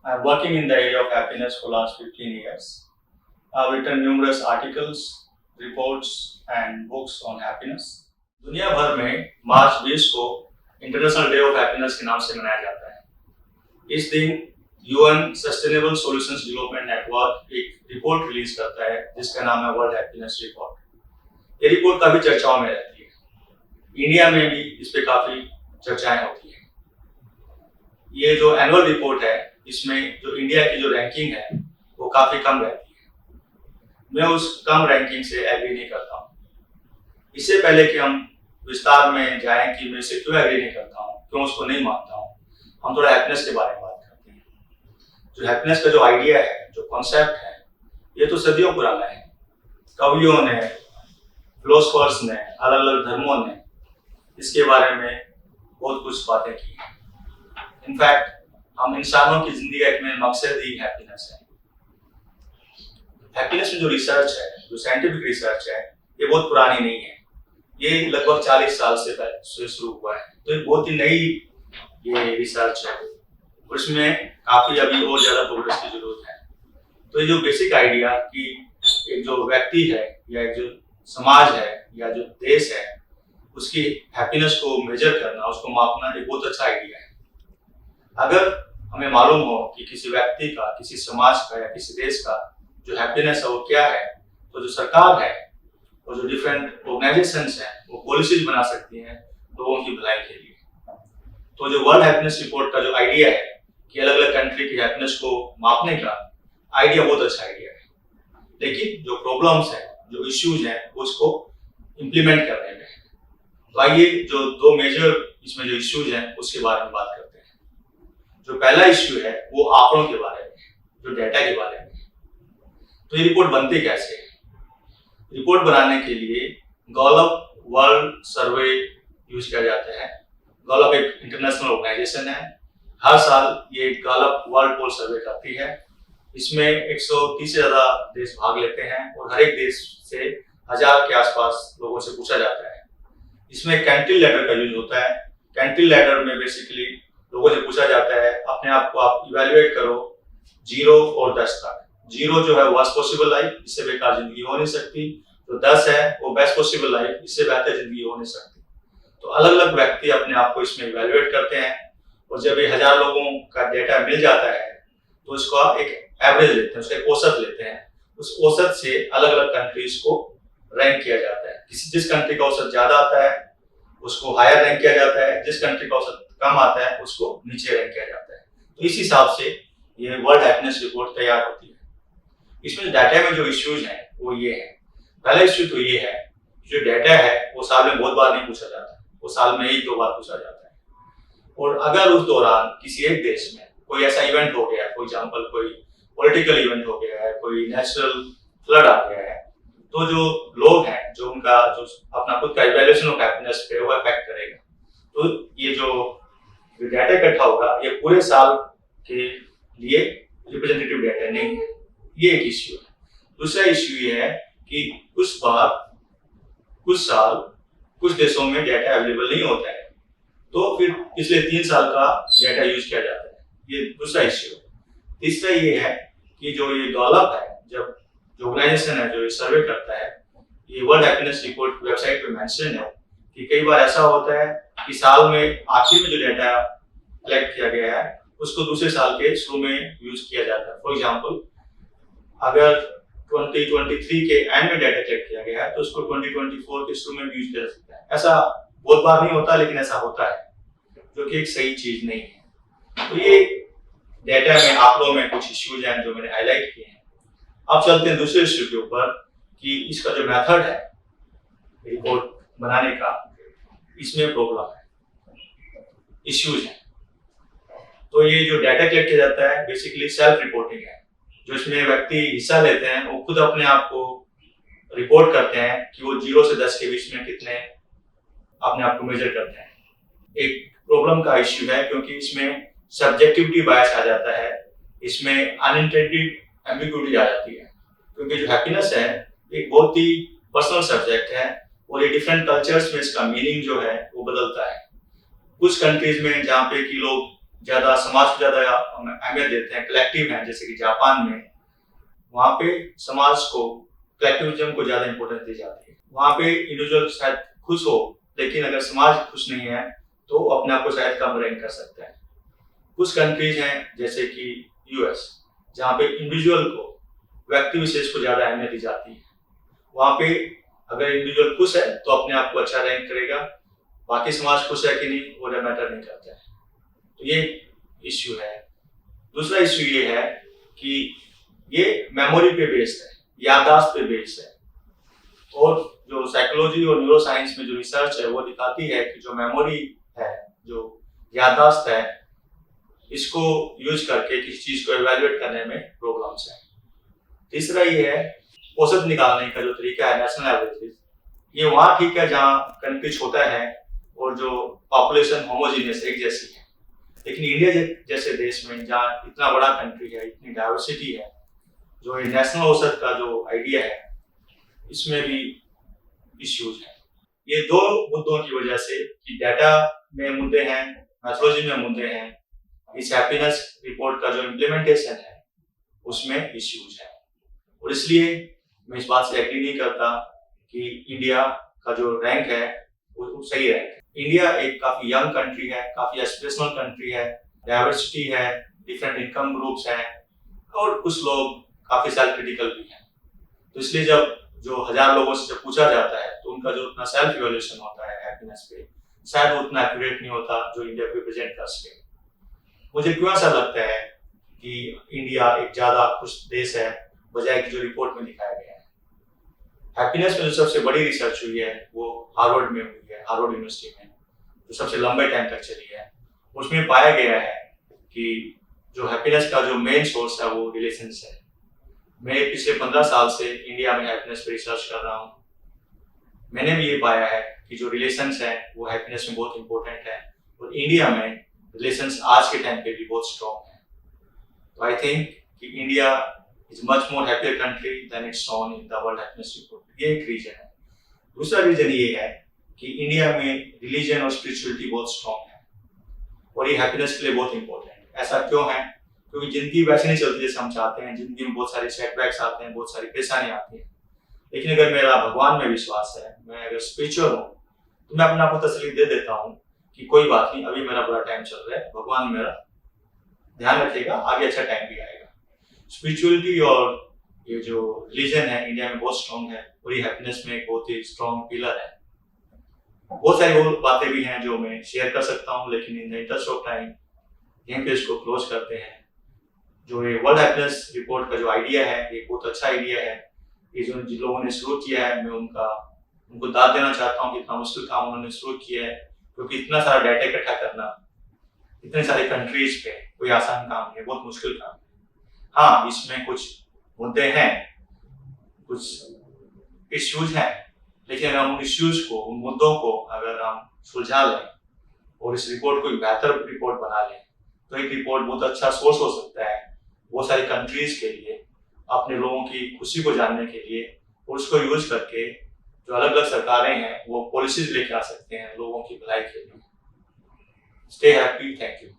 I'm working in the area of happiness for last 15 years. I've written numerous articles, reports and books on happiness. दुनिया भर में मार्च 20 को international day of happiness के नाम से मनाया जाता है। इस दिन UN sustainable solutions development network एक रिपोर्ट रिलीज करता है जिसका नाम है वर्ल्ड हैप्पीनेस रिपोर्ट। ये रिपोर्ट काफी चर्चाओं में रहती है। इंडिया में भी इस पे काफी चर्चाएं होती हैं। ये जो एनुअल रिपोर्ट है इसमें जो इंडिया की जो रैंकिंग है वो काफी कम रहती है। मैं उस कम रैंकिंग से एग्री नहीं करता हूँ। इससे पहले कि हम विस्तार में जाएं कि मैं इससे क्यों एग्री नहीं करता हूँ, क्यों उसको नहीं मानता हूँ, हम थोड़ा हैप्पीनेस के बारे में बात करते हैं। जो हैप्पीनेस का जो आइडिया है, जो कॉन्सेप्ट है, ये तो सदियों पुराना है। कवियों ने, फिलोसफर्स ने, अलग अलग धर्मों ने इसके बारे में बहुत कुछ बातें की हैं। इनफैक्ट हम इंसानों की जिंदगी का एक मेन मकसद ही हैप्पीनेस है। हैप्पीनेस में जो रिसर्च है, जो साइंटिफिक रिसर्च है, ये बहुत पुरानी नहीं है। ये लगभग 40 साल से शुरू हुआ है, तो ये बहुत ही नई ये रिसर्च है और इसमें काफी अभी और ज्यादा प्रोग्रेस की जरूरत है। तो ये जो बेसिक आइडिया कि एक जो व्यक्ति है या एक जो समाज है या जो देश है उसकी हैप्पीनेस को मेजर करना, उसको मापना एक बहुत अच्छा आइडिया है। अगर हमें मालूम हो कि किसी व्यक्ति का, किसी समाज का या किसी देश का जो हैप्पीनेस है वो क्या है, तो जो सरकार है और जो डिफरेंट ऑर्गेनाइजेशंस हैं वो पॉलिसीज बना सकती हैं लोगों की भलाई के लिए। तो जो वर्ल्ड हैप्पीनेस रिपोर्ट का जो आइडिया है कि अलग अलग कंट्री की हैप्पीनेस को मापने का आइडिया बहुत अच्छा आइडिया है, लेकिन जो प्रॉब्लम्स हैं, जो इश्यूज हैं, उसको इम्प्लीमेंट करने में। तो आइए जो दो मेजर इसमें जो इश्यूज हैं उसके बारे में बात करते हैं। जो पहला इश्यू है वो आंकड़ों के बारे में, जो डेटा के बारे में। तो ये रिपोर्ट बनती कैसे है? रिपोर्ट बनाने के लिए गैलप वर्ल्ड सर्वे यूज किया जाता है। गैलप एक इंटरनेशनल ऑर्गेनाइजेशन है। हर साल ये गैलप वर्ल्ड पोल सर्वे करती है। इसमें 130 से ज्यादा देश भाग लेते हैं और हर एक देश से 1000 के आसपास लोगों से पूछा जाता है। इसमें कैंटिल लेटर का यूज होता है। कैंटिल लेटर में बेसिकली लोगों से पूछा जाता है अपने आप को आप इवेल्युएट करो 0 और 10 तक। 0 जो है वर्स्ट पॉसिबल लाइफ, इससे बेकार जिंदगी हो नहीं सकती। तो 10 है वो बेस्ट पॉसिबल लाइफ, इससे बेहतर जिंदगी हो नहीं सकती। तो अलग अलग व्यक्ति अपने आप को इसमें इवेल्युएट करते हैं और जब ये 1000 लोगों का डेटा मिल जाता है तो उसका एक एवरेज लेते हैं, उसका एक औसत लेते हैं। उस औसत से अलग अलग कंट्रीज को रैंक किया जाता है। जिस कंट्री का औसत ज्यादा आता है उसको हायर रैंक किया जाता है, जिस कंट्री का औसत कम आता है उसको नीचे रैंक किया जाता है। तो इस हिसाब से ये वर्ल्ड हैप्पीनेस रिपोर्ट तैयार होती है। इसमें डाटा में जो इश्यूज हैं वो ये है। पहला इश्यू तो ये है, जो डाटा है वो साल में बहुत बार नहीं पूछा जाता, वो साल में 1-2 बार पूछा जाता है। और अगर उस दौरान किसी एक देश में कोई ऐसा इवेंट हो गया, फॉर एग्जांपल कोई पॉलिटिकल इवेंट हो गया है, कोई नेचुरल फ्लड आ गया है, तो जो लोग हैं, जो उनका जो अपना खुद का इवैल्यूएशन ऑफ हैप्पीनेस पे वो अफेक्ट करेगा। तो ये जो डाटा इकट्ठा होगा ये पूरे साल के लिए रिप्रेजेंटेटिव डाटा नहीं है। ये एक इश्यू है। दूसरा इश्यू ये है कि कुछ बार, कुछ साल, कुछ देशों में डाटा अवेलेबल नहीं होता है, तो फिर पिछले 3 साल का डाटा यूज किया जाता है। ये दूसरा इश्यू है। तीसरा ये है कि जो ये गैलप है, जब जो ऑर्गेनाइजेशन है जो ये सर्वे करता है, ये वर्ल्ड हैप्पीनेस रिपोर्ट वेबसाइट पे मेंशन है कि कई बार ऐसा होता है कि साल में आखिर में जो डाटा कलेक्ट किया गया है उसको दूसरे साल के शुरू में यूज किया जाता है। फॉर एग्जांपल अगर 2023 के एंड में डाटा कलेक्ट किया गया है तो उसको 2024 के शुरू में भी यूज किया जा सकता है। ऐसा बहुत बार नहीं होता, लेकिन ऐसा होता है, जो कि एक सही चीज नहीं है। तो ये डाटा में, आंकड़ों में कुछ इश्यूज हैं जो मैंने हाईलाइट किए हैं। अब चलते हैं दूसरे इश्यू के ऊपर कि इसका जो मेथड है रिपोर्ट बनाने का, इसमें प्रॉब्लम है, इश्यूज हैं। तो ये जो डाटा कलेक्ट किया जाता है बेसिकली सेल्फ रिपोर्टिंग है। जो इसमें व्यक्ति हिस्सा लेते हैं वो खुद अपने आप को रिपोर्ट करते हैं कि वो 0 से 10 के बीच में कितने अपने आप को मेजर करते हैं। एक प्रॉब्लम का इश्यू है क्योंकि इसमें सब्जेक्टिविटी बायस आ जाता है, इसमें अनइंटेंडेड एम्बिग्यूटी आ जाती है। क्योंकि जो हैप्पीनेस है एक बहुत ही पर्सनल सब्जेक्ट है और ये डिफरेंट कल्चर्स में इसका मीनिंग जो है वो बदलता है। कुछ कंट्रीज में जहाँ पे कि लोग ज़्यादा समाज को ज़्यादा अहमियत देते हैं, कलेक्टिव हैं, जैसे कि जापान में, वहाँ पे समाज को, कलेक्टिविज्म को ज़्यादा इम्पोर्टेंस दी जाती है। वहाँ पे इंडिविजुअल शायद खुश हो, लेकिन अगर समाज खुश नहीं है तो अपने आप को शायद कम रैंक कर सकता है। कुछ कंट्रीज हैं जैसे कि यूएस, जहाँ पे इंडिविजुअल को, व्यक्ति विशेष को ज़्यादा अहमियत दी जाती है। वहाँ पे अगर इंडिविजुअल खुश है तो अपने आप को अच्छा रैंक करेगा, बाकी समाज खुश है कि नहीं वो मैटर नहीं करता है। तो ये इश्यू है। दूसरा इश्यू ये है कि ये मेमोरी पे बेस्ड है, याददाश्त पे बेस्ड है, और जो साइकोलॉजी और न्यूरो साइंस में जो रिसर्च है वो दिखाती है कि जो मेमोरी है, जो याददाश्त है, इसको यूज करके किसी चीज को एवेल्युएट करने में प्रॉब्लम्स है। तीसरा ये है औसत निकालने का जो तरीका है, नेशनल एवरेज, ये वहाँ ठीक है जहाँ कंट्री छोटा है और जो पॉपुलेशन होमोजीनियस एक जैसी है, लेकिन इंडिया जैसे देश में जहाँ इतना बड़ा कंट्री है, इतनी डाइवर्सिटी है, जो नेशनल औसत का जो आइडिया है इसमें भी इश्यूज है। ये दो मुद्दों की वजह से कि डाटा में मुद्दे हैं, मैथोलॉजी में मुद्दे हैं, इस हैप्पीनेस रिपोर्ट का जो इम्प्लीमेंटेशन है उसमें इश्यूज है, और इसलिए मैं इस बात से एग्री नहीं करता कि इंडिया का जो रैंक है वो सही रैंक है। इंडिया एक काफी यंग कंट्री है, काफी एस्पिरेशनल कंट्री है, डाइवर्सिटी है, डिफरेंट इनकम ग्रुप्स हैं, और कुछ लोग काफी सेल्फ क्रिटिकल भी हैं। तो इसलिए जब जो 1000 लोगों से जब पूछा जाता है तो उनका जो उतना सेल्फ इवैल्यूएशन होता है हैप्पीनेस पे, शायद वो उतना एक्यूरेट नहीं होता जो इंडिया को रिप्रेजेंट कर सके। मुझे क्यों ऐसा लगता है कि इंडिया एक ज्यादा खुश देश है बजाय कि जो रिपोर्ट में दिखाया गया है। हैप्पीनेस में जो सबसे बड़ी रिसर्च हुई है वो हार्वर्ड में हुई है, हार्वर्ड यूनिवर्सिटी में, जो सबसे लंबे टाइम तक चली है। उसमें पाया गया है कि जो हैप्पीनेस का जो मेन सोर्स है वो रिलेशंस है। मैं पिछले 15 साल से इंडिया में हैप्पीनेस पे रिसर्च कर रहा हूँ। मैंने भी ये पाया है कि जो रिलेशंस है वो हैप्पीनेस में बहुत इंपॉर्टेंट है, और इंडिया में रिलेशंस आज के टाइम पे भी बहुत स्ट्रॉन्ग है। तो आई थिंक कि India is much more happier country then it's shown in the world happiness report. ये एक रीजन है। दूसरा रीजन ये है कि इंडिया में रिलीजन और स्पिरिचुअलिटी बहुत स्ट्रॉन्ग है, और ये हैप्पीनेस के लिए बहुत इंपॉर्टेंट है। ऐसा क्यों है? क्योंकि जिंदगी वैसे नहीं चलती जैसे हम चाहते हैं। जिंदगी में बहुत सारे सेटबैक्स आते हैं, बहुत सारी परेशानियां आती हैं, लेकिन अगर मेरा भगवान में विश्वास है, मैं अगर स्पिरिचुअल हूँ, तो मैं अपने आप को तसल्ली दे देता हूँ कि कोई बात नहीं, अभी मेरा बुरा टाइम चल रहा है, भगवान मेरा ध्यान रखेगा, आगे अच्छा टाइम भी आएगा। स्पिरिचुअलिटी और ये जो रिलीजन है इंडिया में बहुत स्ट्रॉन्ग है, और ये हैप्पीनेस में एक बहुत ही स्ट्रॉन्ग पिलर है। बहुत सारी और बातें भी हैं जो मैं शेयर कर सकता हूँ, लेकिन in the interest of time यहीं पे इसको क्लोज करते हैं। जो ये वर्ल्ड हैप्पीनेस रिपोर्ट का जो आइडिया है, ये बहुत अच्छा आइडिया है। ये जो जिन लोगों ने शुरू किया है, मैं उनको दाद देना चाहता हूँ कि इतना मुश्किल काम उन्होंने शुरू किया है, क्योंकि इतना सारा डाटा इकट्ठा करना इतने सारे कंट्रीज पे कोई आसान काम नहीं है, बहुत मुश्किल काम है। हाँ, इसमें कुछ मुद्दे हैं, कुछ इश्यूज हैं, लेकिन अगर हम उन इश्यूज को, उन मुद्दों को अगर हम सुलझा लें और इस रिपोर्ट को एक बेहतर रिपोर्ट बना लें, तो एक रिपोर्ट बहुत अच्छा सोर्स हो सकता है बहुत सारी कंट्रीज के लिए, अपने लोगों की खुशी को जानने के लिए, और उसको यूज करके जो अलग अलग सरकारें हैं वो पॉलिसीज लेके आ सकते हैं लोगों की भलाई के लिए। Stay happy, thank you.